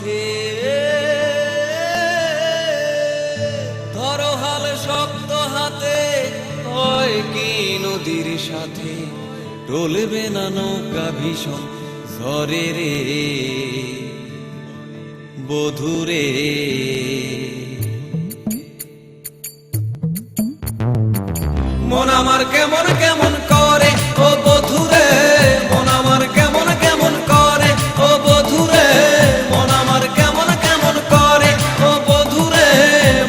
সাথে ধরো হাল শক্ত হাতে হয় কি নদীর সাথে টলবে না নৌকা ভীষণ ঝরে রে বধুরে মন আমার কেমন কেমন করে ও বধুরে মন আমার কেমন কেমন করে ও বধুরে মন আমার কেমন কেমন করে ও বধুরে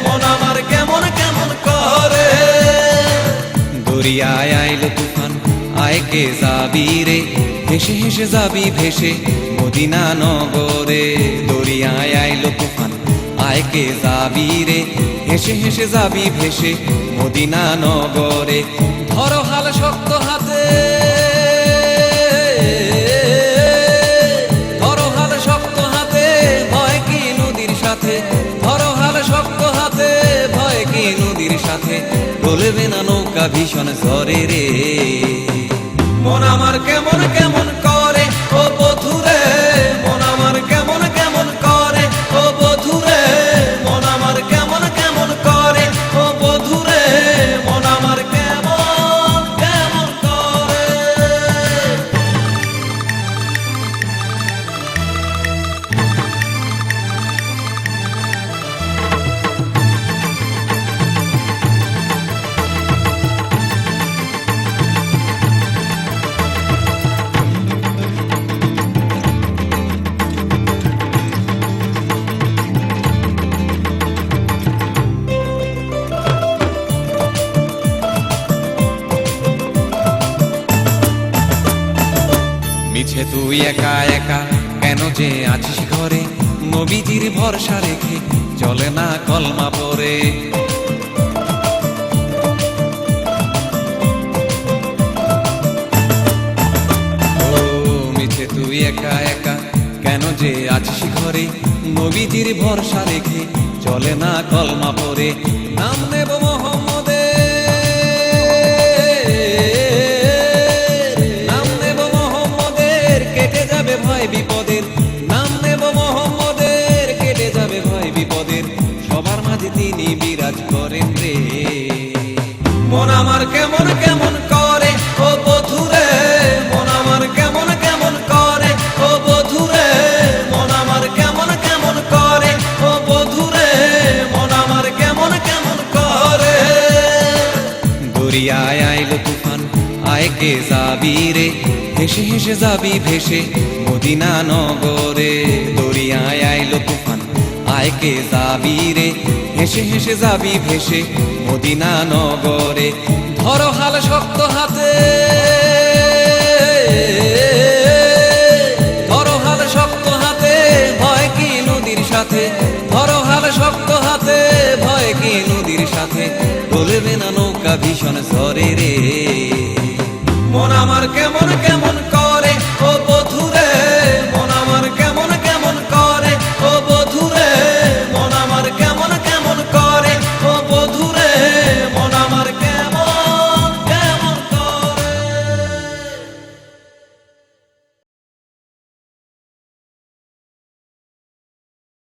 মন আমার কেমন কেমন করে দরিয়ায় আইলো তুফান আয় কে যাবি রে হেসে হেসে যাবি ভেসে মদিনা নগরে দরিয়ায় আইলো তুফান আয় কে যাবি রে হেসে হেসে যাবি ভেসে মদিনা নগরে ধরো হাল শক্ত হাতে ধরো হাল শক্ত হাতে ভয় কি নদীর সাথে ধরো হাল শক্ত হাতে ভয় কি নদীর সাথে টলবে না নৌকা ভীষণ ঝরে রে মন আমার কেমন কেমন করে ও বধুরে মন আমার কেমন কেমন করে ও বধুরে মন আমার কেমন কেমন করে ও বধুরে মন আমার কেমন কেমন করে মিছে তুই একা একা কেন যে আছিস ঘরে নবীজির ভরসা রেখে চলে না কলমা পড়ে ও মিছে তুই একা একা কেন যে আছিস ঘরে নবীজির ভরসা রেখে চলে না কলমা পড়ে নাম নেব মোহাম্মদের ভয় বিপদের নাম নেব মোহাম্মদের কেটে যাবে ভয় বিপদের সবার মাঝে তিনি বিরাজ করেন রে মন আমার কেমন কেমন করে ও বধুরে মন আমার কেমন কেমন করে ও বধুরে মন আমার কেমন কেমন করে ও বধুরে মন আমার কেমন কেমন করে দরিয়ায় আইলো তুফান আয় কে যাবি রে হেসে হেসে যাবি ভেসে মদিনা নগরে দরিয়ায় আইলো তুফান আয় কে যাবি রে হেসে হেসে যাবি ভেসে মদিনা নগরে ধরো হাল শক্ত হাতে ধরো হাল শক্ত হাতে ভয় কি নদীর সাথে ধরো হাল শক্ত হাতে ভয় কি নদীর সাথে টলবে না নৌকা ভীষণ ঝরে রে মন আমার কেমন কেমন